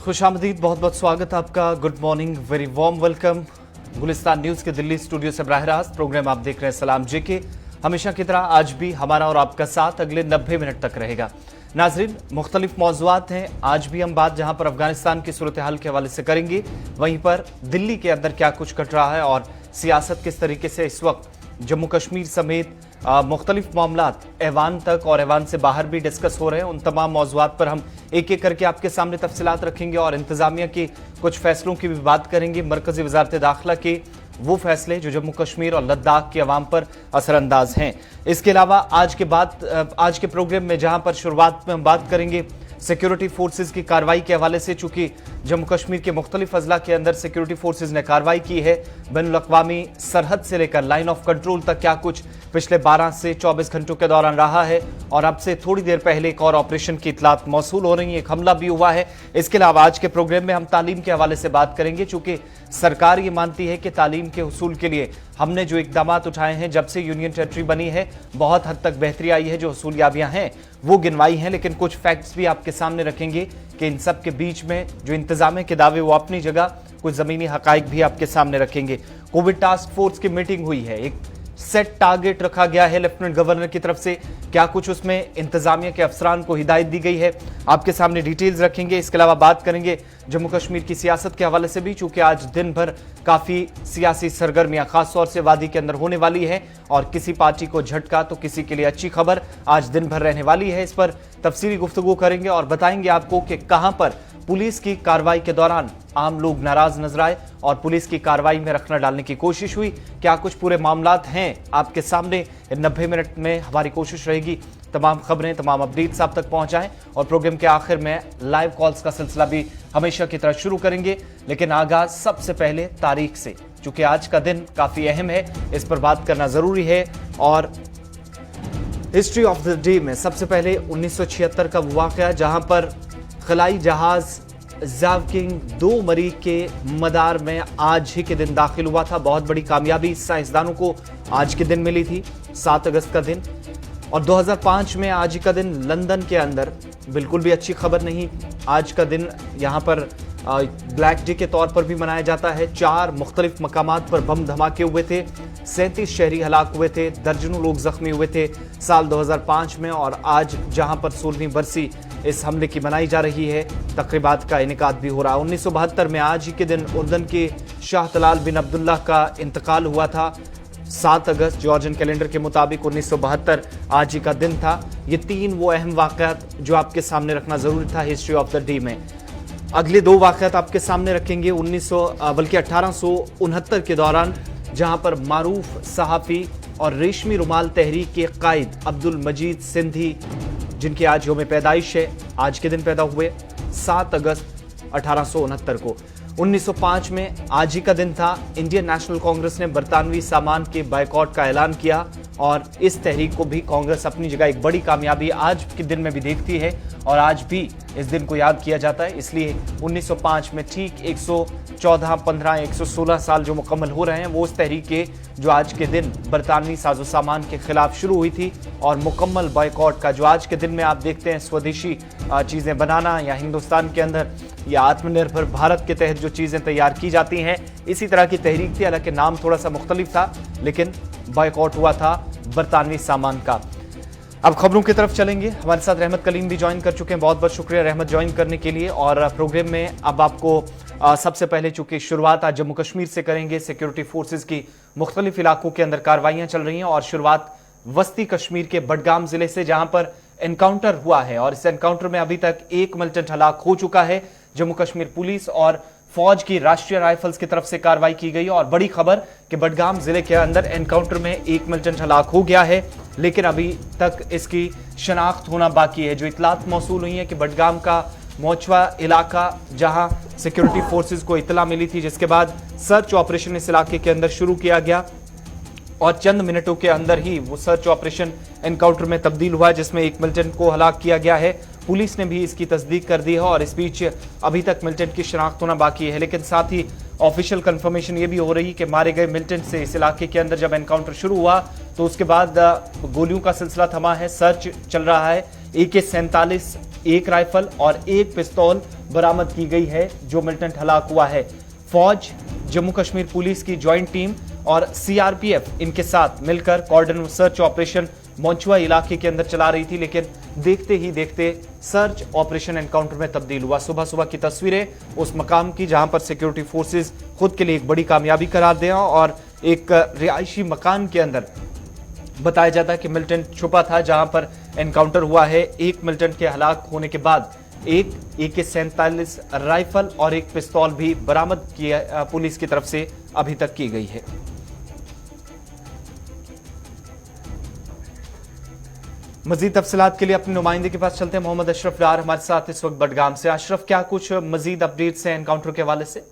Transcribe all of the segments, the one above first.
खुशामदीद, बहुत बहुत स्वागत आपका। Good morning, very warm welcome. Gulistan news के दिल्ली स्टूडियो से बराह रास्त प्रोग्राम आप देख रहे हैं सलाम जेके। हमेशा की तरह आज भी हमारा और आपका साथ अगले 90 मिनट तक रहेगा। नाजरीन, मुख्तलिफ मौज़ूआत हैं। आज भी हम बात जहां पर अफगानिस्तान की सूरत हाल के हवाले से करेंगे, वहीं पर दिल्ली के अंदर क्या कुछ घट रहा है और सियासत किस तरीके से इस वक्त जम्मू कश्मीर समेत मुख्तलिफ मामलात ऐवान तक और ऐवान से बाहर भी डिस्कस हो रहे हैं। उन तमाम मौज़ूआत पर हम एक एक करके आपके सामने तफसीलात रखेंगे और इंतजामिया के कुछ फैसलों की भी बात करेंगे। मरकजी वजारत दाखिला के वो फैसले जो जम्मू कश्मीर और लद्दाख के अवाम पर असरअंदाज हैं। इसके अलावा आज के प्रोग्राम में जहां पर शुरुआत में हम बात करेंगे सिक्योरिटी फोर्सेज की कार्रवाई के हवाले से, चूंकि जम्मू कश्मीर के मुख्तलिफ अजला के अंदर सिक्योरिटी फोर्सेज ने कार्रवाई की है। बैनुल-अक़वामी सरहद से लेकर लाइन ऑफ कंट्रोल तक क्या कुछ पिछले 12 से 24 घंटों के दौरान रहा है, और अब से थोड़ी देर पहले एक और ऑपरेशन की इतलात मौसूल हो रही है, एक हमला भी हुआ है। इसके अलावा आज के प्रोग्राम में हम तालीम के हवाले से बात करेंगे, चूंकि सरकार ये मानती है कि तालीम के हुसूल के लिए हमने जो इकदाम उठाए हैं जब से यूनियन टेरिटरी बनी है, बहुत हद तक बेहतरी आई है। जो हुसूलियाबियां हैं वो गिनवाई हैं, लेकिन कुछ फैक्ट्स भी आपके सामने रखेंगे कि इन सब के बीच में जो इंतजाम के दावे वो अपनी जगह, कुछ जमीनी हकाइक भी आपके सामने रखेंगे। कोविड टास्क फोर्स की मीटिंग हुई है, एक सेट टारगेट रखा गया है लेफ्टिनेंट गवर्नर की तरफ से, क्या कुछ उसमें इंतजामिया के अफसरान को हिदायत दी गई है, आपके सामने डिटेल्स रखेंगे। इसके अलावा बात करेंगे जम्मू कश्मीर की सियासत के हवाले से भी, चूंकि आज दिन भर काफी सियासी सरगर्मियां खासतौर से वादी के अंदर होने वाली है, और किसी पार्टी को झटका तो किसी के लिए अच्छी खबर आज दिन भर रहने वाली है। इस पर तफसीली गुफ्तगू करेंगे और बताएंगे आपको कि कहां पर पुलिस की कार्रवाई के दौरान आम लोग नाराज नजर आए और पुलिस की कार्रवाई में रखना डालने की कोशिश हुई। क्या कुछ पूरे मामलात हैं आपके सामने, 90 मिनट में हमारी कोशिश रहेगी तमाम खबरें, तमाम अपडेट्स आप तक पहुंचाएं, और प्रोग्राम के आखिर में लाइव कॉल्स का सिलसिला भी हमेशा की तरह शुरू करेंगे। लेकिन आगाज सबसे पहले तारीख से, चूंकि आज का दिन काफी अहम है, इस पर बात करना जरूरी है। और हिस्ट्री ऑफ द डे में सबसे पहले 1976 का वाकया, जहां पर खलाई जहाज ज़ावकिंग 2 मरीख के मदार में आज ही के दिन दाखिल हुआ था। बहुत बड़ी कामयाबी साइंसदानों को आज के दिन मिली थी, 7 अगस्त का दिन। और 2005 में आज ही का दिन लंदन के अंदर, बिल्कुल भी अच्छी खबर नहीं, आज का दिन यहाँ पर ब्लैक डे के तौर पर भी मनाया जाता है। 4 मुख्तलिफ मकामात पर बम धमाके हुए थे, 37 शहरी हलाक हुए थे, दर्जनों लोग जख्मी हुए थे साल 2005 में। और आज जहां पर 16वीं बरसी इस हमले की मनाई जा रही है, तकरीबात का इनेकाद भी हो रहा है। 1972 में आज ही के दिन उर्दन के शाह तलाल बिन अब्दुल्लाह का इंतकाल हुआ था। 7 अगस्त जॉर्जियन कैलेंडर के मुताबिक 1972 आज ही का दिन था। ये 3 वो अहम वाक़यात जो आपके सामने रखना जरूरी था हिस्ट्री ऑफ द डे में। अगले 2 वाक़यात आपके सामने रखेंगे 1869 के दौरान, जहां पर मारूफ सहाफ़ी और रेशमी रुमाल तहरीक के कायद अब्दुल मजीद सिंधी, जिनकी आज यौम पैदाइश है, आज के दिन पैदा हुए 7 अगस्त 1869 को। 1905 में आज ही का दिन था, इंडियन नेशनल कांग्रेस ने बरतानवी सामान के बायकॉट का ऐलान किया, और इस तहरीक को भी कांग्रेस अपनी जगह एक बड़ी कामयाबी आज के दिन में भी देखती है, और आज भी इस दिन को याद किया जाता है। इसलिए 1905 में ठीक 114, 15, 116 साल जो मुकम्मल हो रहे हैं, वो उस तहरीक के जो आज के दिन बरतानवी साजो सामान के खिलाफ शुरू हुई थी, और मुकम्मल बायकॉट का जो आज के दिन में आप देखते हैं स्वदेशी चीज़ें बनाना, या हिंदुस्तान के अंदर या आत्मनिर्भर भारत के तहत जो चीज़ें तैयार की जाती हैं, इसी तरह की तहरीक थी। हालांकि नाम थोड़ा सा मुख्तलिफ था, लेकिन बायकॉट हुआ था बरतानवी सामान का। अब खबरों की तरफ चलेंगे। हमारे साथ रहमत कलीम भी ज्वाइन कर चुके हैं, बहुत बहुत शुक्रिया रहमत ज्वाइन करने के लिए। और प्रोग्राम में अब आपको सबसे पहले, चूंकि शुरुआत आज जम्मू कश्मीर से करेंगे, सिक्योरिटी फोर्सेज की मुख्तलिफ इलाकों के अंदर कार्रवाइयां चल रही हैं, और शुरुआत वस्ती कश्मीर के बडगाम जिले से, जहां पर एनकाउंटर हुआ है, और इस एनकाउंटर में अभी तक 1 मिलिटेंट हलाक हो चुका है। जम्मू कश्मीर पुलिस और फौज की राष्ट्रीय राइफल्स की तरफ से कार्रवाई की गई, और बड़ी खबर कि बडगाम जिले के अंदर एनकाउंटर में 1 मिलिटेंट हलाक हो गया है, लेकिन अभी तक इसकी शनाख्त होना बाकी है। जो इतलात मौसूल हुई है कि बडगाम का मोचवा इलाका, जहां सिक्योरिटी फोर्सेज को इतला मिली थी, जिसके बाद सर्च ऑपरेशन इस इलाके के अंदर शुरू किया गया, और चंद मिनटों के अंदर ही वो सर्च ऑपरेशन एनकाउंटर में तब्दील हुआ, जिसमें 1 मिलिटेंट को हलाक किया गया है। पुलिस ने भी इसकी तस्दीक कर दी है, और इस बीच अभी तक मिलिटेंट की शनाख्त होना बाकी है। लेकिन साथ ही ऑफिशियल कंफर्मेशन ये भी हो रही है कि मारे गए मिलिटेंट से इस इलाके के अंदर जब एनकाउंटर शुरू हुआ, तो उसके बाद गोलियों का सिलसिला थमा है, सर्च चल रहा है। AK-47 एक राइफल और एक पिस्तौल बरामद की गई है जो मिलिटेंट हलाक हुआ है। फौज, जम्मू कश्मीर पुलिस की ज्वाइंट टीम और सीआरपीएफ इनके साथ मिलकर कॉर्डन सर्च ऑपरेशन मोंचुआ इलाके के अंदर चला रही थी, लेकिन देखते ही देखते सर्च ऑपरेशन एनकाउंटर में तब्दील हुआ। सुबह सुबह की तस्वीरें उस मकाम की जहां पर सिक्योरिटी फोर्सेस खुद के लिए एक बड़ी कामयाबी करार दें और एक रिहायशी मकान के अंदर बताया जाता है कि मिलिटेंट छुपा था, जहां पर एनकाउंटर हुआ है। एक मिलिटेंट के हलाक होने के बाद एक AK-47 राइफल और एक पिस्तौल भी बरामद किया पुलिस की तरफ से अभी तक की गई है। मजीद तफसीलात के लिए अपने नुमाइंदे के पास चलते हैं। मोहम्मद अशरफ डार हमारे साथ इस वक्त बडगाम से। अशरफ, क्या कुछ मजीद अपडेट्स हैं एनकाउंटर के हवाले से?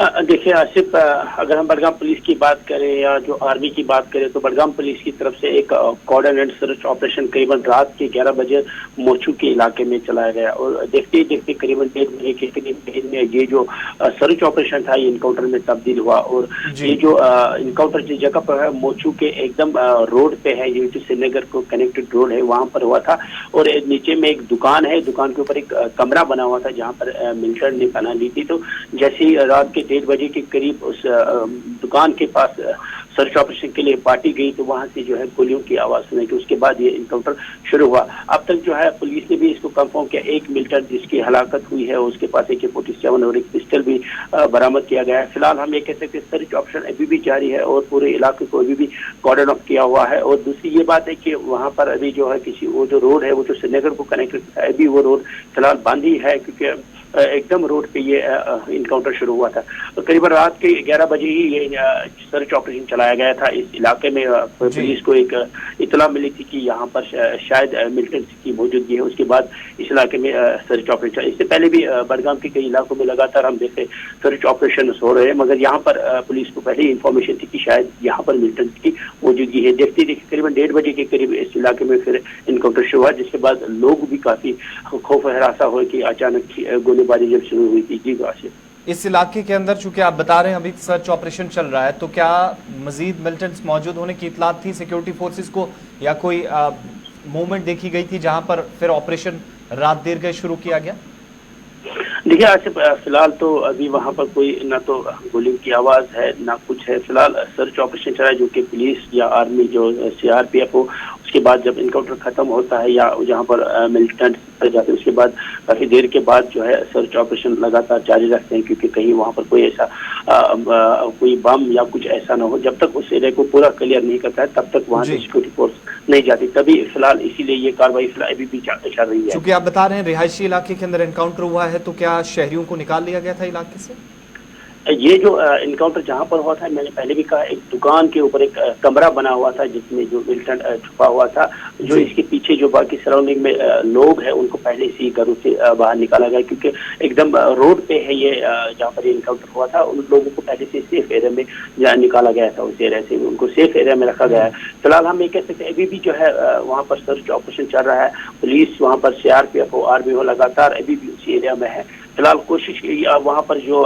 देखिए आसिफ, अगर हम बडगाम पुलिस की बात करें या जो आर्मी की बात करें तो बडगाम पुलिस की तरफ से एक कोऑर्डिनेट सर्च ऑपरेशन करीबन रात के 11 बजे मोचू के इलाके में चलाया गया और देखते ही देखते करीबन 1:30 बजे के करीब में ये जो सर्च ऑपरेशन था ये इनकाउंटर में तब्दील हुआ। और ये जो इनकाउंटर जिस जगह पर है मोचू के एकदम रोड पे है, ये जो श्रीनगर को कनेक्टेड रोड है वहां पर हुआ था। और नीचे में एक दुकान है, दुकान के ऊपर एक कमरा बना हुआ था जहाँ पर मिलिटेंट ने पनाह ली थी। तो जैसे ही रात के 1:30 बजे के करीब उस दुकान के पास सर्च ऑपरेशन के लिए पार्टी गई तो वहां से जो है गोलियों की आवाज सुनाई कि उसके बाद ये इनकाउंटर शुरू हुआ। अब तक जो है पुलिस ने भी इसको कंफर्म किया, एक मिलिटेंट जिसकी हलाकत हुई है उसके पास AK-47 और एक पिस्टल भी बरामद किया गया है। फिलहाल हम ये कह सकते हैं सर्च ऑपरेशन अभी भी जारी है और पूरे इलाके को अभी भी कॉर्डन ऑफ किया हुआ है। और दूसरी ये बात है कि वहां पर अभी जो है किसी वो जो रोड है वो जो श्रीनगर को कनेक्ट करता है अभी वो रोड फिलहाल बंद ही है क्योंकि एकदम रोड पे ये इनकाउंटर शुरू हुआ था। तो करीबन रात के 11 बजे ही ये सर्च ऑपरेशन चलाया गया था। इस इलाके में पुलिस को एक इतला मिली थी कि यहाँ पर शायद मिलिटेंट्स की मौजूदगी है। उसके बाद इस इलाके में सर्च ऑपरेशन चला। इससे पहले भी बडगाम के कई इलाकों में लगातार हम देखे सर्च ऑपरेशन हो रहे हैं, मगर यहाँ पर पुलिस को पहले ही इंफॉर्मेशन थी कि शायद यहाँ पर मिलिटेंट्स की मौजूदगी है। देखते देखते करीबन 1:30 बजे के करीब इस इलाके में फिर इनकाउंटर शुरू हुआ, जिसके बाद लोग भी काफी खौफ हरासा हुए कि अचानक गोलीबारी जब शुरू हुई थी। जी आसिफ, इस इलाके के अंदर चूंकि आप बता रहे हैं अभी सर्च ऑपरेशन चल रहा है, तो क्या मजीद मिलिटेंट्स मौजूद होने की इतलात थी सिक्योरिटी फोर्सेस को या कोई मूवमेंट देखी गई थी जहां पर फिर ऑपरेशन रात देर गए शुरू किया गया? देखिए आसिफ, फिलहाल तो अभी वहां पर कोई ना तो गोलियों की आवाज है ना कुछ है। फिलहाल सर्च ऑपरेशन चला है जो कि पुलिस या आर्मी जो CRPF हो, उसके बाद जब इनकाउंटर खत्म होता है या जहां पर मिलिटेंट जाते हैं उसके बाद काफी देर के बाद जो है सर्च ऑपरेशन लगातार जारी रखते हैं क्योंकि कहीं वहां पर कोई ऐसा कोई बम या कुछ ऐसा ना हो। जब तक उस एरिया को पूरा क्लियर नहीं करता है तब तक वहां से सिक्योरिटी फोर्स नहीं जाती। तभी फिलहाल इसीलिए ये कार्रवाई फिलहाल अभी भी चल रही है। क्योंकि आप बता रहे हैं रिहायशी इलाके के अंदर एनकाउंटर हुआ है, तो क्या शहरियों को निकाल लिया गया था इलाके से? ये जो इनकाउंटर जहां पर हुआ था, मैंने पहले भी कहा, एक दुकान के ऊपर एक कमरा बना हुआ था जिसमें जो मिलिटेंट छुपा हुआ था। जो इसके पीछे जो बाकी सराउंडिंग में लोग हैं उनको पहले से ही घरों से बाहर निकाला गया क्योंकि एकदम रोड पे है ये जहाँ पर ये इनकाउंटर हुआ था। उन लोगों को पहले से सेफ एरिया में निकाला गया था, उस एरिया से उनको सेफ एरिया में रखा गया है। फिलहाल हम ये कह सकते हैं अभी भी जो है वहाँ पर सर्च ऑपरेशन चल रहा है। पुलिस वहाँ पर CRPF हो, आर्मी हो, लगातार अभी भी उसी एरिया में है। फिलहाल कोशिश की वहाँ पर जो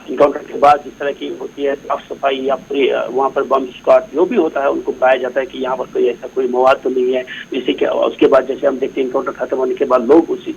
इनकाउंटर के बाद जिस तरह की होती है साफ सफाई या पूरी वहाँ पर बम स्क्वाड जो भी होता है उनको पाया जाता है कि यहाँ पर कोई ऐसा कोई मवाद तो नहीं है जिससे कि उसके बाद जैसे हम देखते हैं इनकाउंटर खत्म होने के बाद लोग उसी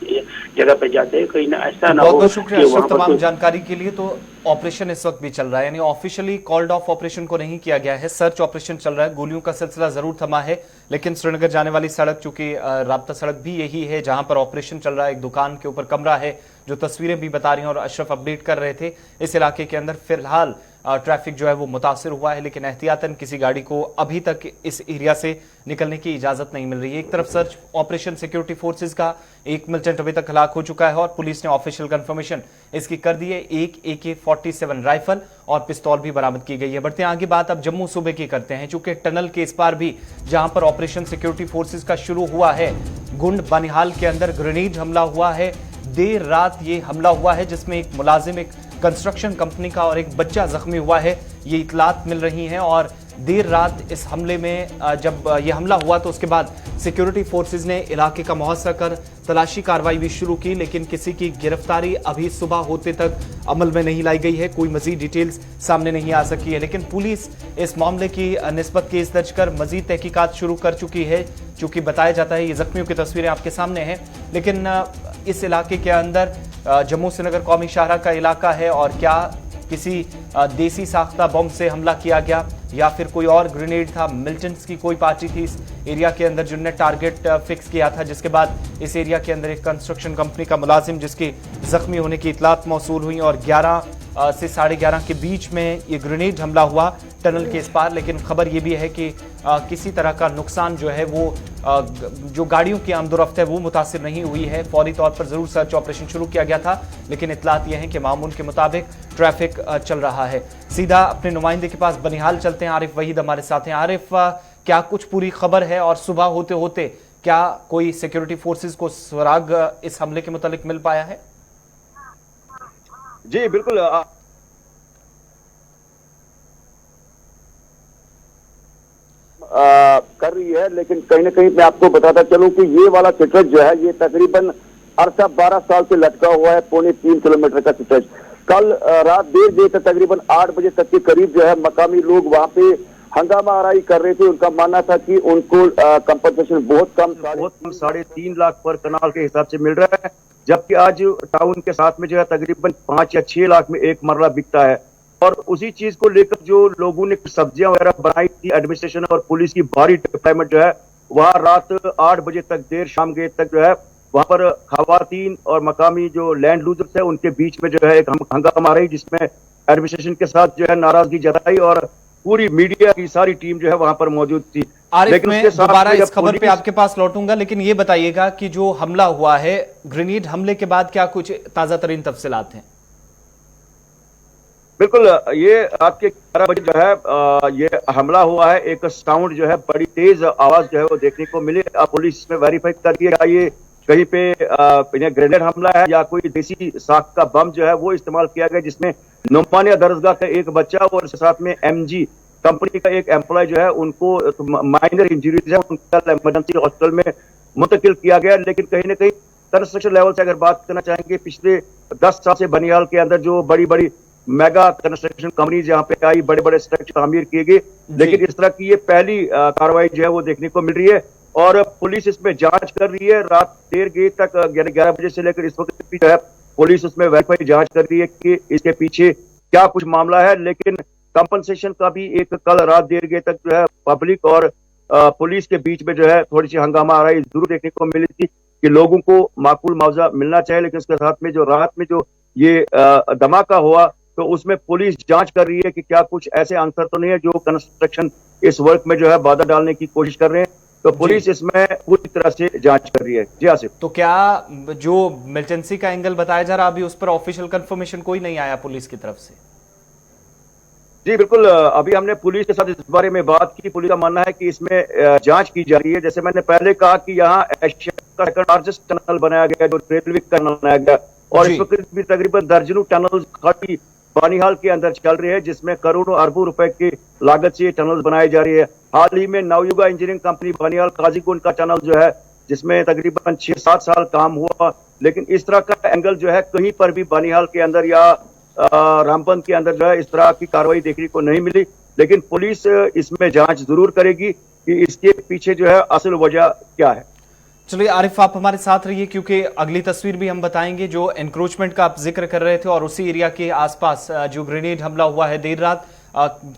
जगह पे जाते हैं, कहीं ना ऐसा ना हो। बहुत शुक्रिया तमाम जानकारी के लिए। तो ऑपरेशन इस वक्त भी चल रहा है, यानी ऑफिशियली कॉल्ड ऑफ ऑपरेशन को नहीं किया गया है, सर्च ऑपरेशन चल रहा है। गोलियों का सिलसिला जरूर थमा है, लेकिन श्रीनगर जाने वाली सड़क चूंकि राब्ता सड़क भी यही है जहां पर ऑपरेशन चल रहा है। एक दुकान के ऊपर कमरा है, जो तस्वीरें भी बता रही हैं और अशरफ अपडेट कर रहे थे। इस इलाके के अंदर फिलहाल ट्रैफिक जो है वो मुतासिर हुआ है, लेकिन एहतियातन किसी गाड़ी को अभी तक इस एरिया से निकलने की इजाजत नहीं मिल रही है। एक तरफ सर्च ऑपरेशन सिक्योरिटी फोर्सेस का, एक मिलिटेंट अभी तक हलाक हो चुका है और पुलिस ने ऑफिशियल कंफर्मेशन इसकी कर दी है। एक AK-47 राइफल और पिस्तौल भी बरामद की गई है। बढ़ते हैं आगे, बात अब जम्मू सूबे की करते हैं, चूंकि टनल के इस पार भी जहां पर ऑपरेशन सिक्योरिटी फोर्सेस का शुरू हुआ है, गुंड बनिहाल के अंदर ग्रेनेड हमला हुआ है। देर रात ये हमला हुआ है जिसमें एक मुलाजिम एक कंस्ट्रक्शन कंपनी का और एक बच्चा जख्मी हुआ है, ये इतलात मिल रही हैं। और देर रात इस हमले में जब ये हमला हुआ तो उसके बाद सिक्योरिटी फोर्सेज ने इलाके का मुहैया कर तलाशी कार्रवाई भी शुरू की, लेकिन किसी की गिरफ्तारी अभी सुबह होते तक अमल में नहीं लाई गई है। कोई मजीद डिटेल्स सामने नहीं आ सकी है, लेकिन पुलिस इस मामले की निस्बत केस दर्ज कर मजीद तहकीकात शुरू कर चुकी है। चूंकि बताया जाता है, ये जख्मियों की तस्वीरें आपके सामने हैं, लेकिन इस इलाके के अंदर जम्मू श्रीनगर कौमी शाहराह का इलाका है और क्या किसी देसी साख्ता बम से हमला किया गया या फिर कोई और ग्रेनेड था, मिलिटेंट्स की कोई पार्टी थी इस एरिया के अंदर जिन्होंने टारगेट फिक्स किया था, जिसके बाद इस एरिया के अंदर एक कंस्ट्रक्शन कंपनी का मुलाजिम जिसकी जख्मी होने की इतलात मौसूल हुई और 11 से 11:30 के बीच में ये ग्रेनेड हमला हुआ टनल के इस पार। लेकिन खबर ये भी है कि किसी तरह का नुकसान जो है वो जो गाड़ियों की आमदोरफ्त है वो मुतासिर नहीं हुई है। फौरी तौर पर जरूर सर्च ऑपरेशन शुरू किया गया था, लेकिन इतलात यह है कि मामूल के मुताबिक ट्रैफिक चल रहा है। सीधा अपने नुमाइंदे के पास बनिहाल चलते हैं, आरिफ वहीद हमारे साथ हैं। आरिफ, क्या कुछ पूरी खबर है और सुबह होते होते क्या कोई सिक्योरिटी फोर्सेज को सुराग इस हमले के मुतालिक मिल पाया है? जी बिल्कुल, कर रही है, लेकिन कहीं ना कहीं मैं आपको बताता चलूं कि ये वाला स्ट्रेच जो है ये तकरीबन अरसा 12 साल से लटका हुआ है, 3.25 किलोमीटर का स्ट्रेच। कल रात देर देर तक तकरीबन 8 बजे तक के करीब जो है मकामी लोग वहां पे हंगामा आराई कर रहे थे। उनका मानना था कि उनको कंपनसेशन बहुत कम 3.5 लाख पर कनाल के हिसाब से मिल रहा है, जबकि आज टाउन के साथ में जो है तकरीबन 5 या 6 लाख में एक मरला बिकता है। और उसी चीज को लेकर जो लोगों ने सब्जियां वगैरह बनाई थी, एडमिनिस्ट्रेशन और पुलिस की भारी डिप्लॉयमेंट जो है वहां रात 8 बजे तक देर शाम गए तक जो है वहां पर खवातीन और मकामी जो लैंड लूजर्स है उनके बीच में जो है एक हंगामा रही, जिसमें एडमिनिस्ट्रेशन के साथ जो है नाराजगी जताई और पूरी मीडिया की सारी टीम जो है वहां पर मौजूद थी। आरिफ, मैं दोबारा इस खबर पे आपके पास लौटूंगा, लेकिन ये बताइएगा कि जो हमला हुआ है, ग्रेनेड हमले के बाद क्या कुछ ताजा तरीन तफसीलात हैं? बिल्कुल, ये रात के 11 बजे जो है ये हमला हुआ है। एक साउंड जो है बड़ी तेज आवाज जो है वो देखने को मिली। पुलिस में वेरीफाई कर दिया ये कहीं पे ग्रेनेड हमला है या कोई देसी साख का बम जो है वो इस्तेमाल किया गया, जिसमें नुमानिया दरगाह का एक बच्चा और साथ में MG कंपनी का एक एम्प्लॉय जो है उनको माइनर इंजरीज है, उनका इमरजेंसी हॉस्पिटल में मुंतकिल किया गया। लेकिन कहीं ना कहीं कंस्ट्रक्शन लेवल से अगर बात करना चाहेंगे, पिछले 10 साल से बनिहाल के अंदर जो बड़ी बड़ी मेगा कंस्ट्रक्शन कंपनी जहां पे आई, बड़े बड़े स्ट्रक्चर तामीर किए गए, लेकिन इस तरह की ये पहली कार्रवाई जो है वो देखने को मिल रही है और पुलिस इसमें जांच कर रही है। रात देर गए तक 11 बजे से लेकर इस वक्त भी जो है पुलिस उसमें वेरीफाई जांच कर रही है कि इसके पीछे क्या कुछ मामला है। लेकिन कंपनसेशन का भी एक कल रात देर गए तक जो है पब्लिक और पुलिस के बीच में जो है थोड़ी सी हंगामा आ रही जरूर देखने को मिली थी कि लोगों को माकूल मुआवजा मिलना चाहिए। लेकिन उसके साथ में जो रात में जो ये धमाका हुआ तो उसमें पुलिस जांच कर रही है कि क्या कुछ ऐसे आंसर तो नहीं है जो कंस्ट्रक्शन इस वर्क में जो है बाधा डालने की कोशिश कर रहे हैं। तो पुलिस इसमें पूरी तरह से जांच कर रही है। जी आसिफ, तो क्या जो मिलिटेंसी का एंगल बताया जा रहा, अभी उस पर ऑफिशियल कंफर्मेशन कोई नहीं आया पुलिस की तरफ से? जी बिल्कुल, अभी हमने पुलिस के साथ इस बारे में बात की। पुलिस का मानना है कि इसमें जांच की जा रही है। जैसे मैंने पहले कहा कि यहाँ एशिया का सेकंड लार्जेस्ट टनल बनाया गया, जो रेलवे टनल बनाया गया, और इस वक्त भी तकरीबन दर्जनों टनल खाली बनिहाल के अंदर चल रहे हैं, जिसमें करोड़ों अरबों रुपए की लागत से टनल बनाई जा रही है। हाल ही में नवयुगा इंजीनियरिंग कंपनी बनिहाल काजीकुंड का टनल जो है, जिसमें तकरीबन 6-7 साल काम हुआ, लेकिन इस तरह का एंगल जो है कहीं पर भी बनिहाल के अंदर या रामबंद के अंदर जो है इस तरह की कार्रवाई देखने को नहीं मिली। लेकिन पुलिस इसमें जांच जरूर करेगी कि इसके पीछे जो है असल वजह क्या है। चलिए आरिफ, आप हमारे साथ रहिए क्योंकि अगली तस्वीर भी हम बताएंगे। जो एनक्रोचमेंट का आप जिक्र कर रहे थे और उसी एरिया के आसपास जो ग्रेनेड हमला हुआ है देर रात,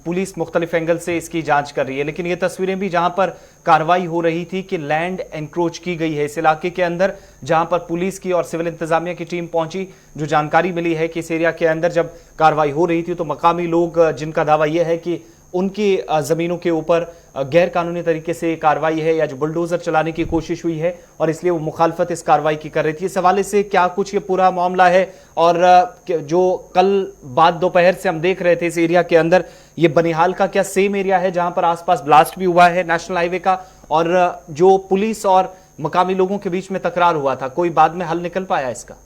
पुलिस मुख्तलिफ एंगल से इसकी जांच कर रही है। लेकिन ये तस्वीरें भी जहां पर कार्रवाई हो रही थी कि लैंड एनक्रोच की गई है इस इलाके के अंदर, जहां पर पुलिस की और सिविल इंतजामिया की टीम पहुंची। जो जानकारी मिली है कि इस एरिया के अंदर जब कार्रवाई हो रही थी तो मकामी लोग, जिनका दावा यह है कि उनकी जमीनों के ऊपर गैर कानूनी तरीके से कार्रवाई है या जो बुलडोजर चलाने की कोशिश हुई है और इसलिए वो मुखालफत इस कार्रवाई की कर रही थी। इस हवाले से क्या कुछ ये पूरा मामला है और जो कल बाद दोपहर से हम देख रहे थे इस एरिया के अंदर, ये बनिहाल का क्या सेम एरिया है जहां पर आसपास ब्लास्ट भी हुआ है नेशनल हाईवे का, और जो पुलिस और मकामी लोगों के बीच में तकरार हुआ था, कोई बाद में हल निकल पाया इसका?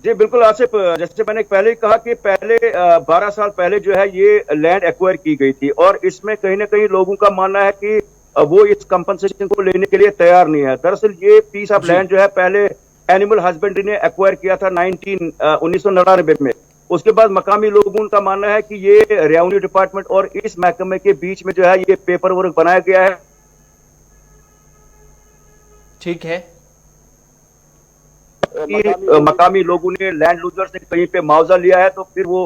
जी बिल्कुल आसिफ, जैसे मैंने पहले ही कहा कि पहले 12 साल पहले जो है ये लैंड एक्वायर की गई थी और इसमें कहीं ना कहीं लोगों का मानना है कि वो इस कंपनसेशन को लेने के लिए तैयार नहीं है। दरअसल ये पीस ऑफ लैंड जो है पहले एनिमल हस्बेंड्री ने एक्वायर किया था 1999 में। उसके बाद मकामी लोगों का मानना है कि ये रेवेन्यू डिपार्टमेंट और इस महकमे के बीच में जो है ये पेपर वर्क बनाया गया है। ठीक है, मकामी लोगों ने लैंड लूजर से कहीं पे मुआवजा लिया है तो फिर वो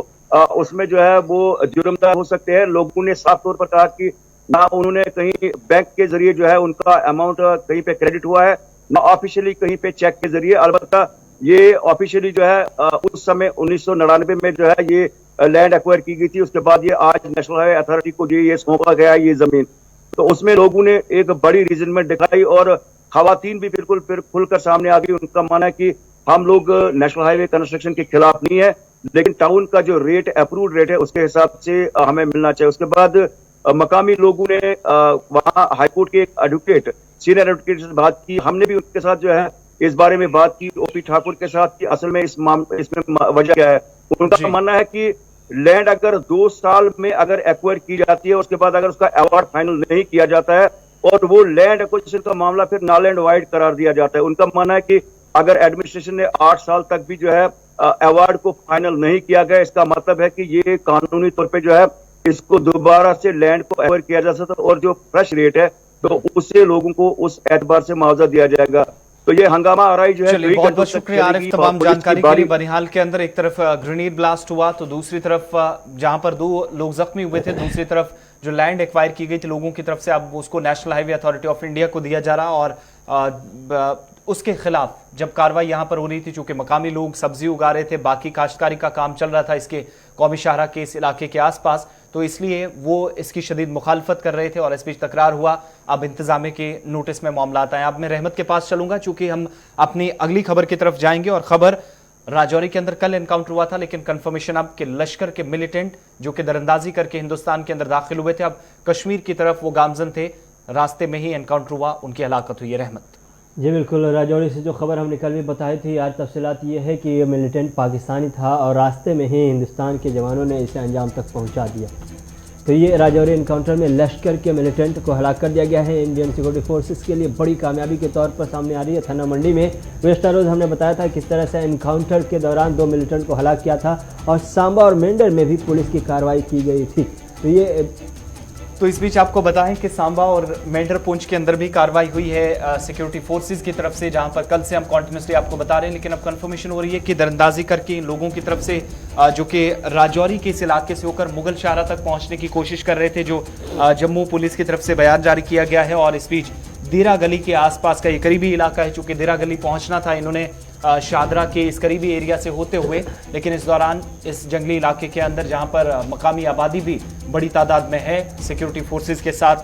उसमें जो है वो जुर्मदार हो सकते हैं। लोगों ने साफ तौर पर कहा कि ना उन्होंने कहीं बैंक के जरिए जो है उनका अमाउंट कहीं पे क्रेडिट हुआ है, ना ऑफिशियली कहीं पे चेक के जरिए। अलबत्ता ये ऑफिशियली जो है उस समय 1999 में जो है ये लैंड एक्वायर की गई थी। उसके बाद ये आज नेशनल हाईवे अथॉरिटी को जो ये सौंपा गया है ये जमीन, तो उसमें लोगों ने एक बड़ी रीजनमेंट दिखाई और खवातीन भी बिल्कुल फिर खुलकर सामने आ गई। उनका मानना है कि हम लोग नेशनल हाईवे कंस्ट्रक्शन के खिलाफ नहीं है, लेकिन टाउन का जो रेट अप्रूव्ड रेट है उसके हिसाब से हमें मिलना चाहिए। उसके बाद मकामी लोगों ने वहां हाईकोर्ट के एक एडवोकेट, सीनियर एडवोकेट से बात की। हमने भी उनके साथ जो है इस बारे में बात की ओपी ठाकुर के साथ कि असल में इसमें वजह क्या है। उनका मानना है कि लैंड अगर 2 साल में अगर एक्वायर की जाती है, उसके बाद अगर उसका अवार्ड फाइनल नहीं किया जाता है और वो लैंड एक्विजिशन का मामला फिर नल एंड वाइड करार दिया जाता है। उनका मानना है कि अगर एडमिनिस्ट्रेशन ने 8 साल तक भी जो है अवार्ड को फाइनल नहीं किया गया, इसका मतलब है कि ये कानूनी तौर पे जो है इसको दोबारा से लैंड को एक्वायर किया जा सकता है और जो फ्रेश रेट है तो उससे लोगों को उस एतबार से मुआवजा दिया जाएगा। तो ये हंगामा आरई जो है चलिए, बहुत बहुत शुक्रिया आरिफ तमाम जानकारी के लिए। बनिहाल के अंदर एक तरफ ग्रेनेड ब्लास्ट हुआ तो दूसरी तरफ जहां पर 2 लोग जख्मी हुए थे, दूसरी तरफ जो लैंड एक्वायर की गई थी लोगों की तरफ से अब उसको national highway authority of India को दिया जा रहा और उसके खिलाफ जब कार्रवाई यहां पर हो रही थी, चूंकि मकामी लोग सब्जी उगा रहे थे, बाकी काश्तकारी का काम चल रहा था इसके कौमी शाहरा के इस इलाके के आसपास, तो इसलिए वो इसकी शदीद मुखालफत कर रहे थे और इस बीच तकरार हुआ। अब इंतजामे के नोटिस में मामला आता है। अब मैं रहमत के पास चलूंगा चूंकि हम अपनी अगली खबर की तरफ जाएंगे और खबर राजौरी के अंदर कल एनकाउंटर हुआ था, लेकिन कंफर्मेशन अब कि लश्कर के मिलिटेंट जो कि दरअंदाजी करके हिंदुस्तान के अंदर दाखिल हुए थे, अब कश्मीर की तरफ वो गामजन थे, रास्ते में ही एनकाउंटर हुआ, उनकी हलाकत हुई है। रहमत जी बिल्कुल, राजौरी से जो खबर हमने कल भी बताई थी, आज तफसीलात ये है कि ये मिलिटेंट पाकिस्तानी था और रास्ते में ही हिंदुस्तान के जवानों ने इसे अंजाम तक पहुंचा दिया। तो ये राजौरी एनकाउंटर में लश्कर के मिलिटेंट को हलाक कर दिया गया है। इंडियन सिक्योरिटी फोर्सेस के लिए बड़ी कामयाबी के तौर पर सामने आ रही है। थाना मंडी में गुज़श्ता रोज़ हमने बताया था किस तरह से एनकाउंटर के दौरान 2 मिलिटेंट को हलाक किया था और सांबा और मेंढर में भी पुलिस की कार्रवाई की गई थी। तो इस बीच आपको बताएं कि सांबा और मेंढर पुंछ के अंदर भी कार्रवाई हुई है सिक्योरिटी फोर्सेस की तरफ से, जहां पर कल से हम कॉन्टिन्यूसली आपको बता रहे हैं, लेकिन अब कंफर्मेशन हो रही है कि दरअंदाजी करके इन लोगों की तरफ से जो कि राजौरी के इस इलाके से होकर मुगल शाहरा तक पहुंचने की कोशिश कर रहे थे, जो जम्मू पुलिस की तरफ से बयान जारी किया गया है। और इस बीच देरा गली के आसपास का ये करीबी इलाका है, चूंकि देरा गली पहुंचना था इन्होंने शादरा के इस करीबी एरिया से होते हुए, लेकिन इस दौरान इस जंगली इलाके के अंदर जहां पर मकामी आबादी भी बड़ी तादाद में है, सिक्योरिटी फोर्सेस के साथ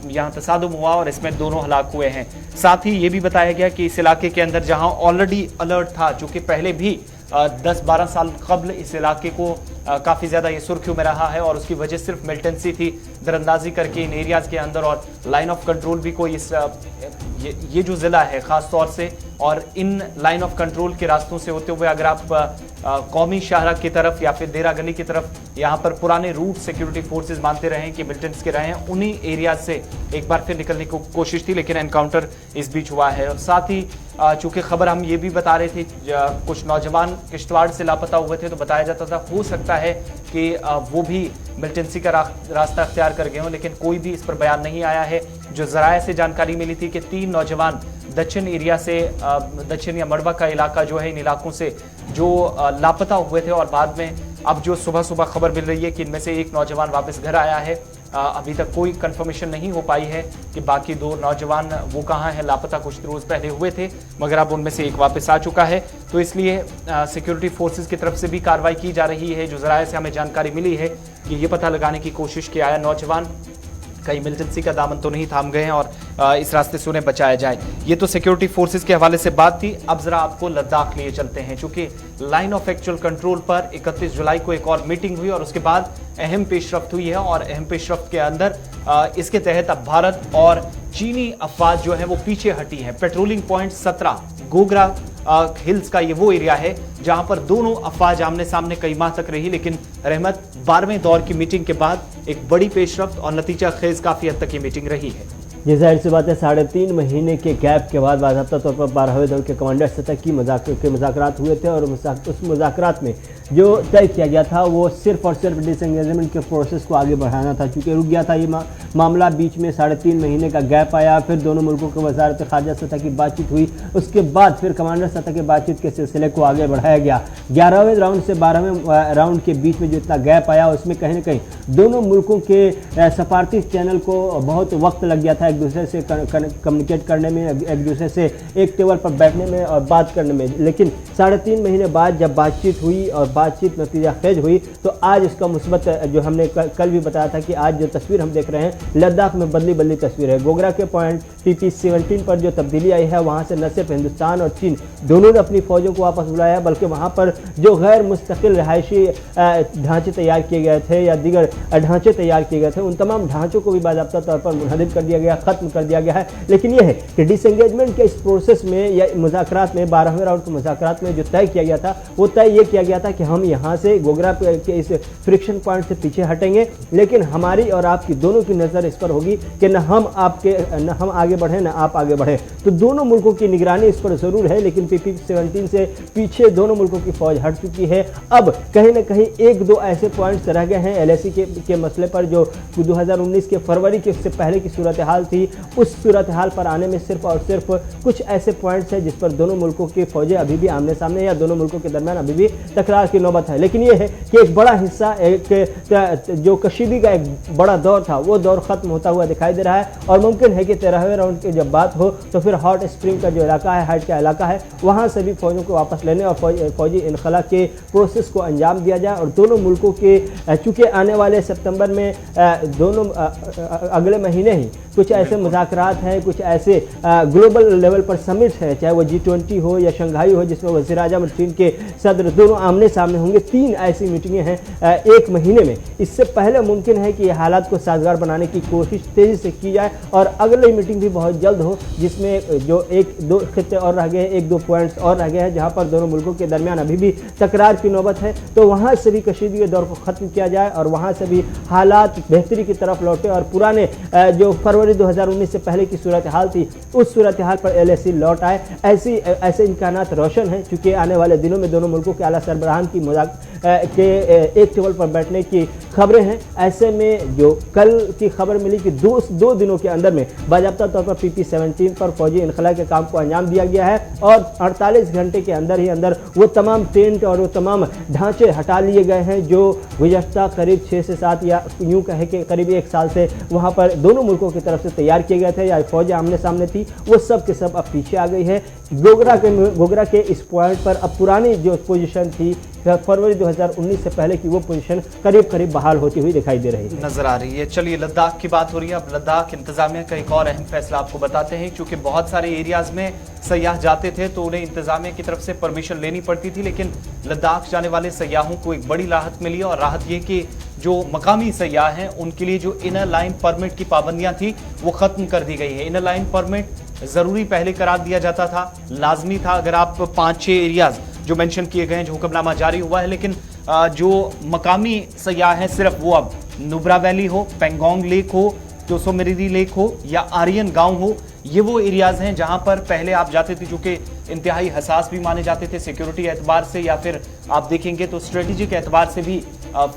यहां तसादुम हुआ और इसमें दोनों हलाक हुए हैं। साथ ही ये भी बताया गया कि इस इलाके के अंदर जहां ऑलरेडी अलर्ट था, जो कि पहले भी 10-12 साल कबल इस इलाके को काफ़ी ज़्यादा ये सुर्खियों में रहा है और उसकी वजह सिर्फ मिलिटेंसी थी, दरअंदाजी करके इन एरियाज़ के अंदर, और लाइन ऑफ कंट्रोल भी कोई इस ये जो ज़िला है ख़ास तौर से, और इन लाइन ऑफ कंट्रोल के रास्तों से होते हुए अगर आप कौमी शाहरा की तरफ या फिर देरा गली की तरफ यहाँ पर पुराने रूट सिक्योरिटी फोर्सेस मानते रहे कि मिलिटेंट्स के रहे हैं, उन्हीं एरियाज से एक बार फिर निकलने की कोशिश थी, लेकिन एनकाउंटर इस बीच हुआ है। और साथ ही चूंकि खबर हम ये भी बता रहे थे कुछ नौजवान किश्तवाड़ से लापता हुए थे, तो बताया जाता था हो सकता है कि वो भी मिलिटेंसी का रास्ता अख्तियार कर गए हों, लेकिन कोई भी इस पर बयान नहीं आया है। जो ज़राए से जानकारी मिली थी कि 3 नौजवान दक्षिण एरिया से, दक्षिण या मड़वा का इलाका जो है, इन इलाकों से जो लापता हुए थे, और बाद में अब जो सुबह सुबह खबर मिल रही है कि इनमें से एक नौजवान वापस घर आया है। अभी तक कोई कंफर्मेशन नहीं हो पाई है कि बाकी 2 नौजवान वो कहाँ हैं, लापता कुछ रोज़ पहले हुए थे, मगर अब उनमें से एक वापस आ चुका है। तो इसलिए सिक्योरिटी फोर्सेस की तरफ से भी कार्रवाई की जा रही है। जो ज़राए से हमें जानकारी मिली है कि ये पता लगाने की कोशिश की आया नौजवान कहीं मिलिटेंसी का दामन तो नहीं थाम गए हैं और इस रास्ते से उन्हें बचाया जाए। ये तो सिक्योरिटी फोर्सेस के हवाले से बात थी। अब जरा आपको लद्दाख लिए चलते हैं, चूंकि लाइन ऑफ एक्चुअल कंट्रोल पर 31 जुलाई को एक और मीटिंग हुई और उसके बाद अहम पेशरफ्त हुई है, और अहम पेशरफ्त के अंदर इसके तहत अब भारत और चीनी अफवाज जो है वो पीछे हटी है। पेट्रोलिंग पॉइंट 17 गोगरा हिल्स का ये वो एरिया है जहां पर दोनों अफवाज आमने सामने कई माह तक रही, लेकिन रहमत 12वें दौर की मीटिंग के बाद एक बड़ी पेशरफ्त और नतीजा खेज काफी हद तक ये मीटिंग रही है। ये जाहिर सी बात है 3.5 महीने के गैप के बाद बाज़ाब्ता तौर पर 12वें दौर के कमांडर सतह की मुज़ाकरात हुए थे और उस मुज़ाकरात में जो तय किया गया था वो सिर्फ और सिर्फ डिसएंगेजमेंट के प्रोसेस को आगे बढ़ाना था। चूँकि रुक गया था ये मामला, बीच में 3.5 महीने का गैप आया, फिर दोनों मुल्कों के वज़ारत ख़ारजा सतह की बातचीत हुई, उसके बाद फिर कमांडर सतह की बातचीत के सिलसिले को आगे बढ़ाया गया। 11वें राउंड से 12वें राउंड के बीच में जो इतना गैप आया उसमें कहीं ना कहीं दोनों मुल्कों के सफारती चैनल को बहुत वक्त लग गया था एक दूसरे से कम्युनिकेट करने में, एक दूसरे से एक टेबल पर बैठने में और बात करने में। लेकिन 3.5 महीने बाद जब बातचीत हुई और बातचीत नतीजा खेज हुई तो आज इसका मुस्बत जो हमने कल भी बताया था कि आज जो तस्वीर हम देख रहे हैं लद्दाख में बदली तस्वीर है। गोगरा के पॉइंट PP-17 पर जो तब्दीली आई है वहाँ से न सिर्फ हिंदुस्तान और चीन दोनों ने अपनी फौजों को वापस बुलाया, बल्कि वहाँ पर जो गैर मुस्तकिल रिहायशी ढांचे तैयार किए गए थे या दीगर ढांचे तैयार किए गए थे उन तमाम ढांचों को भी बाज़ाब्ता तौर पर मुनहदिम कर दिया गया, ख़त्म कर दिया गया है। लेकिन यह है कि डिसएंगेजमेंट के इस प्रोसेस में या मुज़ाकरात में 12वें राउंड के मुज़ाकरात में जो तय किया गया था वो तय ये किया गया था कि हम यहाँ से गोगरा के इस फ्रिक्शन पॉइंट से पीछे हटेंगे, लेकिन हमारी और आपकी दोनों की नज़र इस पर होगी कि न हम आगे बढ़ें न आप आगे बढ़ें। तो दोनों मुल्कों की निगरानी इस पर ज़रूर है, लेकिन PP-17 से पीछे दोनों मुल्कों की फौज हट चुकी है। अब कहीं ना कहीं एक दो ऐसे पॉइंट्स रह गए हैं LAC के मसले पर जो 2019 के फरवरी के उससे पहले की सूरत हाल थी, उस सूरत हाल पर आने में सिर्फ और सिर्फ कुछ ऐसे पॉइंट्स हैं जिस पर दोनों मुल्कों की फौजें अभी भी आमने सामने या दोनों मुल्कों के दरमियान अभी भी तकरार की नौबत है। लेकिन यह है कि एक बड़ा हिस्सा जो कशीदी का एक बड़ा दौर था वो दौर ख़त्म होता हुआ दिखाई दे रहा है और मुमकिन है कि 13वें राउंड की जब बात हो तो फिर हॉट स्प्रिंग का जो इलाका है, हाइट का इलाका है, वहाँ से भी फौजों को वापस लेने और फौजी इनखला के प्रोसेस को अंजाम दिया जाए और दोनों मुल्कों के चूँकि आने वाले सितंबर में दोनों अगले महीने ही कुछ ऐसे मुज़ाकरात हैं, कुछ ऐसे ग्लोबल लेवल पर समिट है, चाहे वो G20 हो या शंघाई हो, जिसमें वज़ीर-ए-आज़म और चीन के सदर दोनों आमने सामने होंगे। 3 ऐसी मीटिंगें हैं एक महीने में। इससे पहले मुमकिन है कि ये हालात को साजगार बनाने की कोशिश तेज़ी से की जाए और अगली मीटिंग भी बहुत जल्द हो जिसमें जो 1-2 खित्ते और रह गए, 1-2 पॉइंट्स और रह गए हैं जहाँ पर दोनों मुल्कों के दरमियान अभी भी तकरार की नौबत है, तो वहाँ से भी कशीदगी के दौर को ख़त्म किया जाए और वहाँ से भी हालात बेहतरी की तरफ लौटे और पुराने जो फरवरी 2019 से पहले की सूरत हाल थी उस सूरत हाल पर LAC लौट आए। ऐसे इम्कानात रोशन हैं क्योंकि आने वाले दिनों में दोनों मुल्कों के आला सरबराहान की एक टेबल पर बैठने की खबरें हैं। ऐसे में जो कल की खबर मिली कि दो दिनों के अंदर में बाज़ाब्ता तौर पर PP-17 पर फौजी इनखला के काम को अंजाम दिया गया है और 48 घंटे के अंदर ही अंदर वो तमाम टेंट और वो तमाम ढांचे हटा लिए गए हैं जो गुज़श्ता करीब 6 से 7 या यूँ कहे कि करीब 1 साल से वहाँ पर दोनों मुल्कों की तरफ से तैयार किए गए थे या फौजें आमने सामने थी, वो सब के सब अब पीछे आ गई है। गोगरा के इस पॉइंट पर अब पुरानी जो पोजीशन थी फरवरी 2019 से पहले की वो पोजीशन करीब बहाल होती हुई दिखाई दे रही है, नजर आ रही है। चलिए लद्दाख की बात हो रही है, अब लद्दाख इंतजामिया का एक और अहम फैसला आपको बताते हैं। क्योंकि बहुत सारे एरियाज में सयाह जाते थे तो उन्हें इंतजामिया की तरफ से परमिशन लेनी पड़ती थी, लेकिन लद्दाख जाने वाले सयाहों को एक बड़ी राहत मिली और राहत ये कि जो मकामी सयाह हैं उनके लिए जो इनर लाइन परमिट की पाबंदियां थी वो खत्म कर दी गई है। इनर लाइन परमिट जरूरी पहले करार दिया जाता था, लाजमी था अगर आप 5-6 एरियाज जो मेंशन किए गए हैं, जो हुक्मनामा जारी हुआ है, लेकिन जो मकामी सयाह हैं सिर्फ वो अब नुब्रा वैली हो, पेंगोंग लेक हो, टोसोमेरिरी लेक हो या आर्यन गांव हो, ये वो एरियाज हैं जहां पर पहले आप जाते थे, जो कि इंतहाई हसास भी माने जाते थे सिक्योरिटी एतबार से या फिर आप देखेंगे तो स्ट्रेटेजिक एतबार से भी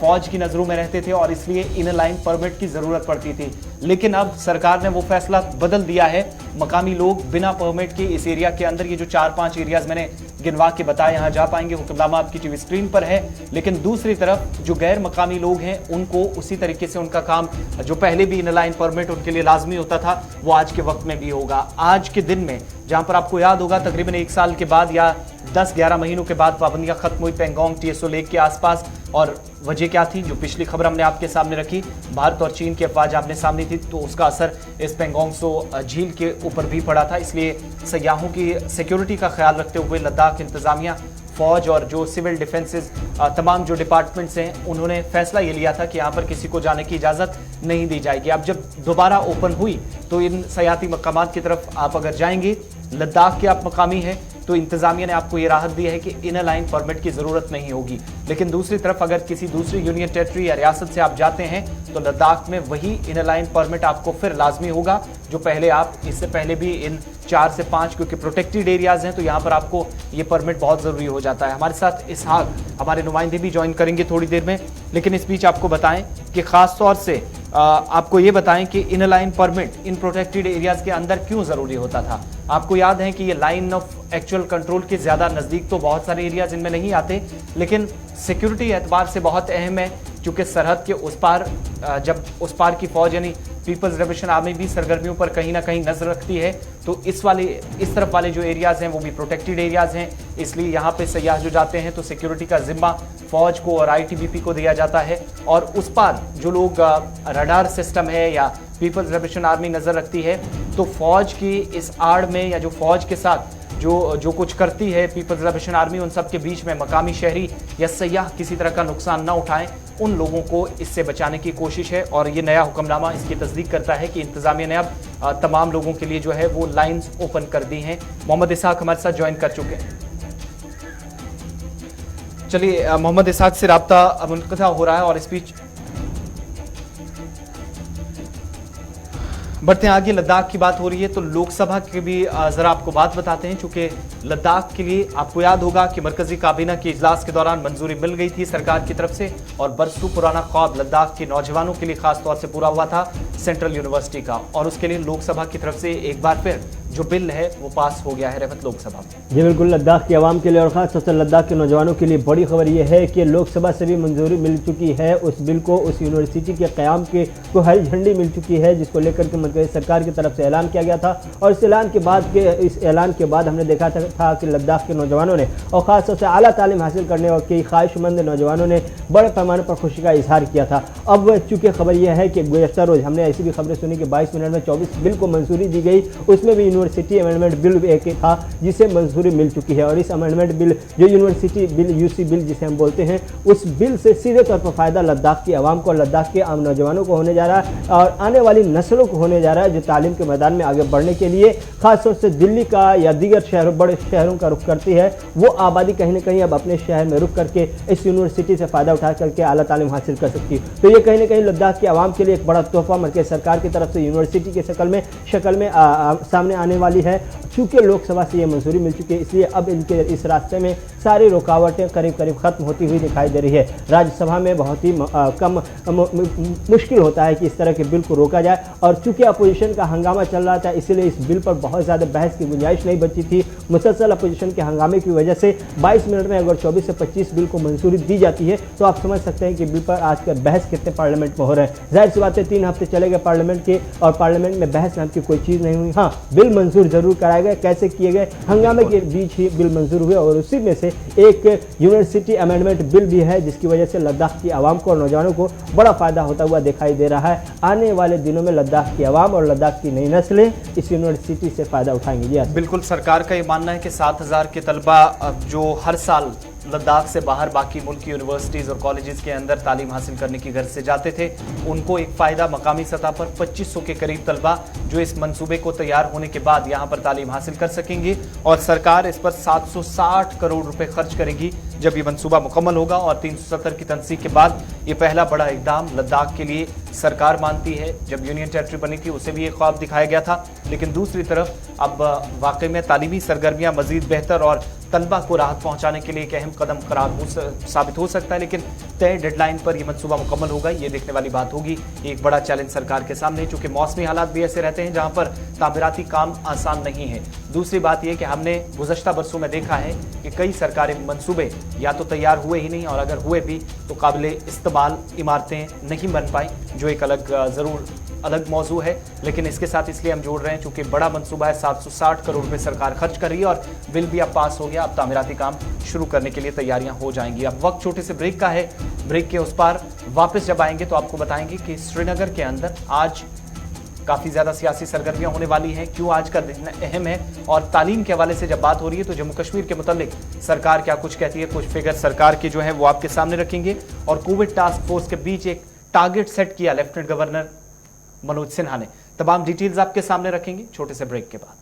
फौज की नजरों में रहते थे और इसलिए इनर लाइन परमिट की जरूरत पड़ती थी। लेकिन अब सरकार ने वो फैसला बदल दिया है, मकामी लोग बिना परमिट के इस एरिया के अंदर, ये जो 4-5 एरियाज मैंने गिनवा के बताया यहाँ जा पाएंगे, हुक्मनामा आपकी टीवी स्क्रीन पर है। लेकिन दूसरी तरफ जो गैर मकामी लोग हैं उनको उसी तरीके से उनका काम जो पहले भी इनर लाइन परमिट उनके लिए लाजमी होता था वो आज के वक्त में भी होगा। आज के दिन में जहां पर आपको याद होगा तकरीबन 1 साल के बाद या 10-11 महीनों के बाद पाबंदियां खत्म हुई पेंगोंग TSO लेक के आसपास, और वजह क्या थी, जो पिछली खबर हमने आपके सामने रखी, भारत और चीन की अफवाज आपने सामने थी, तो उसका असर इस पेंगोंग झील के ऊपर भी पड़ा था। इसलिए सयाहों की सिक्योरिटी का ख्याल रखते हुए लद्दाख इंतजामिया, फौज और जो सिविल डिफेंसेस तमाम जो डिपार्टमेंट्स हैं उन्होंने फैसला ये लिया था कि यहाँ पर किसी को जाने की इजाज़त नहीं दी जाएगी। अब जब दोबारा ओपन हुई तो इन सयाहती मकामात की तरफ आप अगर जाएंगे, लद्दाख के आप मकामी हैं तो इंतजामिया ने आपको ये राहत दी है कि इनर लाइन परमिट की जरूरत नहीं होगी। लेकिन दूसरी तरफ अगर किसी दूसरी यूनियन टेरिटरी या रियासत से आप जाते हैं तो लद्दाख में वही इनर लाइन परमिट आपको फिर लाजमी होगा, जो पहले आप इससे पहले भी इन 4 से 5, क्योंकि प्रोटेक्टेड एरियाज हैं तो यहाँ पर आपको ये परमिट बहुत जरूरी हो जाता है। हमारे साथ इसहाक हमारे नुमाइंदे भी ज्वाइन करेंगे थोड़ी देर में, लेकिन इस बीच आपको बताएं कि खास तौर से आपको ये बताएं कि इनर लाइन परमिट इन प्रोटेक्टेड एरियाज के अंदर क्यों जरूरी होता था। आपको याद है कि ये लाइन ऑफ एक्चुअल कंट्रोल के ज्यादा नजदीक तो बहुत सारे एरियाज इनमें नहीं आते, लेकिन सिक्योरिटी एतबार से बहुत अहम है, क्योंकि सरहद के उस पार जब उस पार की फौज यानी पीपल्स लिबरेशन आर्मी भी सरगर्मियों पर कहीं ना कहीं नजर रखती है, तो इस तरफ वाले जो एरियाज हैं वो भी प्रोटेक्टेड एरियाज हैं, इसलिए यहाँ पे सयाह जो जाते हैं तो सिक्योरिटी का जिम्मा फौज को और आईटीबीपी को दिया जाता है। और उस पार जो लोग रडार सिस्टम है या पीपल्स लिबरेशन आर्मी नजर रखती है, तो फौज की इस आड़ में या जो फौज के साथ जो कुछ करती है पीपल्स लिबरेशन आर्मी, उन सब के बीच में मकामी शहरी या सयाह किसी तरह का नुकसान ना उठाएं, उन लोगों को इससे बचाने की कोशिश है। और ये नया हुक्मनामा इसकी तस्दीक करता है कि इंतजामिया ने अब तमाम लोगों के लिए जो है वो लाइंस ओपन कर दी हैं। मोहम्मद इसहाक हमारे साथ ज्वाइन कर चुके हैं। चलिए मोहम्मद इसहाक से राब्ता मुनक़ता हो रहा है और इस बीच बढ़ते हैं आगे। लद्दाख की बात हो रही है तो लोकसभा की भी जरा आपको बात बताते हैं, चूंकि लद्दाख के लिए आपको याद होगा कि मरकजी काबीना के इजलास के दौरान मंजूरी मिल गई थी सरकार की तरफ से, और बरसों पुराना ख्वाब लद्दाख के नौजवानों के लिए खास तौर से पूरा हुआ था सेंट्रल यूनिवर्सिटी का, और उसके लिए लोकसभा की तरफ से एक बार फिर जो बिल है वो पास हो गया है रहमत लोकसभा में। जी बिल्कुल, लद्दाख के आवाम के लिए और खास तौर से लद्दाख के नौजवानों के लिए बड़ी खबर यह है कि लोकसभा से भी मंजूरी मिल चुकी है उस बिल को, उस यूनिवर्सिटी के क़याम को हरी झंडी मिल चुकी है, जिसको लेकर के मरकज़ी सरकार की तरफ से ऐलान किया गया था। और इस ऐलान के बाद हमने देखा था कि लद्दाख के नौजवानों ने और ख़ास तौर से आला तालीम हासिल करने के ख्वाहिशमंद नौजवानों ने बड़े पैमाने पर खुशी का इजहार किया था। अब चूँकि खबर यह है कि गुज़श्ता रोज़ हमने ऐसी भी खबरें सुनी कि 22 मिनट में 24 बिल को मंजूरी दी गई, उसमें भी यूनिवर्सिटी अमेंडमेंट बिल एक था जिसे मंजूरी मिल चुकी है। और इस अमेंडमेंट बिल जो यूनिवर्सिटी बिल यूसी बिल जिसे हम बोलते हैं, उस बिल से सीधे तौर पर फायदा लद्दाख की आवाम को और लद्दाख के आम नौजवानों को होने जा रहा है और आने वाली नस्लों को होने जा रहा है, जो तालीम के मैदान में आगे बढ़ने के लिए खासतौर से दिल्ली का या दीगर बड़े शहरों का रुख करती है, वो आबादी कहीं ना कहीं अब अपने शहर में रुक करके इस यूनिवर्सिटी से फायदा उठा करके आला तालीम हासिल कर सकती है। तो ये कहीं ना कहीं लद्दाख की आवाम के लिए एक बड़ा तोहफा मरकज़ सरकार की तरफ से यूनिवर्सिटी की शक्ल में सामने आने वाली है। चूँकि लोकसभा से ये मंजूरी मिल चुकी है, इसलिए अब इनके इस रास्ते में सारी रुकावटें करीब करीब खत्म होती हुई दिखाई दे रही है। राज्यसभा में बहुत ही कम मुश्किल होता है कि इस तरह के बिल को रोका जाए, और चूँकि अपोजिशन का हंगामा चल रहा था इसलिए इस बिल पर बहुत ज़्यादा बहस की गुंजाइश नहीं बची थी। मुसलसल अपोजिशन के हंगामे की वजह से 22 मिनट में अगर 24 से 25 बिल को मंजूरी दी जाती है तो आप समझ सकते हैं कि बिल पर आजकल बहस कितने पार्लियामेंट में हो रहे हैं। जाहिर सी बात है 3 हफ्ते चले गए पार्लियामेंट के और पार्लियामेंट में बहस नाम की कोई चीज़ नहीं हुई। हाँ, बिल मंजूर जरूर कराए गए, कैसे किए गए, हंगामे के बीच ही बिल मंजूर हुए, और उसी में से एक यूनिवर्सिटी अमेंडमेंट बिल भी है जिसकी वजह से लद्दाख की आवाम को और नौजवानों को बड़ा फायदा होता हुआ दिखाई दे रहा है। आने वाले दिनों में लद्दाख की आवाम और लद्दाख की नई नस्लें इस यूनिवर्सिटी से फायदा उठाएंगी। बिल्कुल, सरकार का ये मानना है कि 7000 के तलबा जो हर साल लद्दाख से बाहर बाकी मुल्क की यूनिवर्सिटीज़ और कॉलेजेस के अंदर तालीम हासिल करने की घर से जाते थे, उनको एक फ़ायदा मकामी सतह पर 2500 के करीब तलबा जो इस मंसूबे को तैयार होने के बाद यहाँ पर तालीम हासिल कर सकेंगे, और सरकार इस पर 760 करोड़ रुपए खर्च करेगी जब ये मंसूबा मुकम्मल होगा। और 370 की तनसीब के बाद ये पहला बड़ा इकदाम लद्दाख के लिए सरकार मानती है। जब यूनियन टेरिटरी बनी थी उसे भी एक ख्वाब दिखाया गया था, लेकिन दूसरी तरफ अब वाकई में तालीमी सरगर्मियाँ मजीद बेहतर और तलबा को राहत पहुंचाने के लिए एक अहम कदम साबित हो सकता है। लेकिन तय डेडलाइन पर यह मंसूबा मुकम्मल होगा, ये देखने वाली बात होगी। एक बड़ा चैलेंज सरकार के सामने, चूंकि मौसमी हालात भी ऐसे रहते हैं जहां पर तामीराती काम आसान नहीं है। दूसरी बात यह कि हमने गुज़श्ता बरसों में देखा है कि कई सरकारी मंसूबे या तो तैयार हुए ही नहीं, और अगर हुए भी तो काबिल इस्तेमाल इमारतें नहीं बन पाई, जो एक अलग मौजू है। लेकिन इसके साथ इसलिए हम जोड़ रहे हैं चूंकि बड़ा मंसूबा है, 760 करोड़ रुपए सरकार खर्च कर रही है और बिल भी अब पास हो गया। अब तामीराती काम शुरू करने के लिए तैयारियां हो जाएंगी। अब वक्त छोटे से ब्रेक का है, ब्रेक के उस पार वापस जब आएंगे तो आपको बताएंगे कि श्रीनगर के अंदर आज काफ़ी ज़्यादा सियासी सरगर्मियां होने वाली हैं। क्यों आज का दिन अहम है, और तालीम के हवाले से जब बात हो रही है तो जम्मू कश्मीर के मुतालिक सरकार क्या कुछ कहती है, कुछ फिगर सरकार के जो है वो आपके सामने रखेंगे। और कोविड टास्क फोर्स के बीच एक टारगेट सेट किया लेफ्टिनेंट गवर्नर मनोज सिन्हा ने। तमाम डिटेल्स आपके सामने रखेंगे छोटे से ब्रेक के बाद।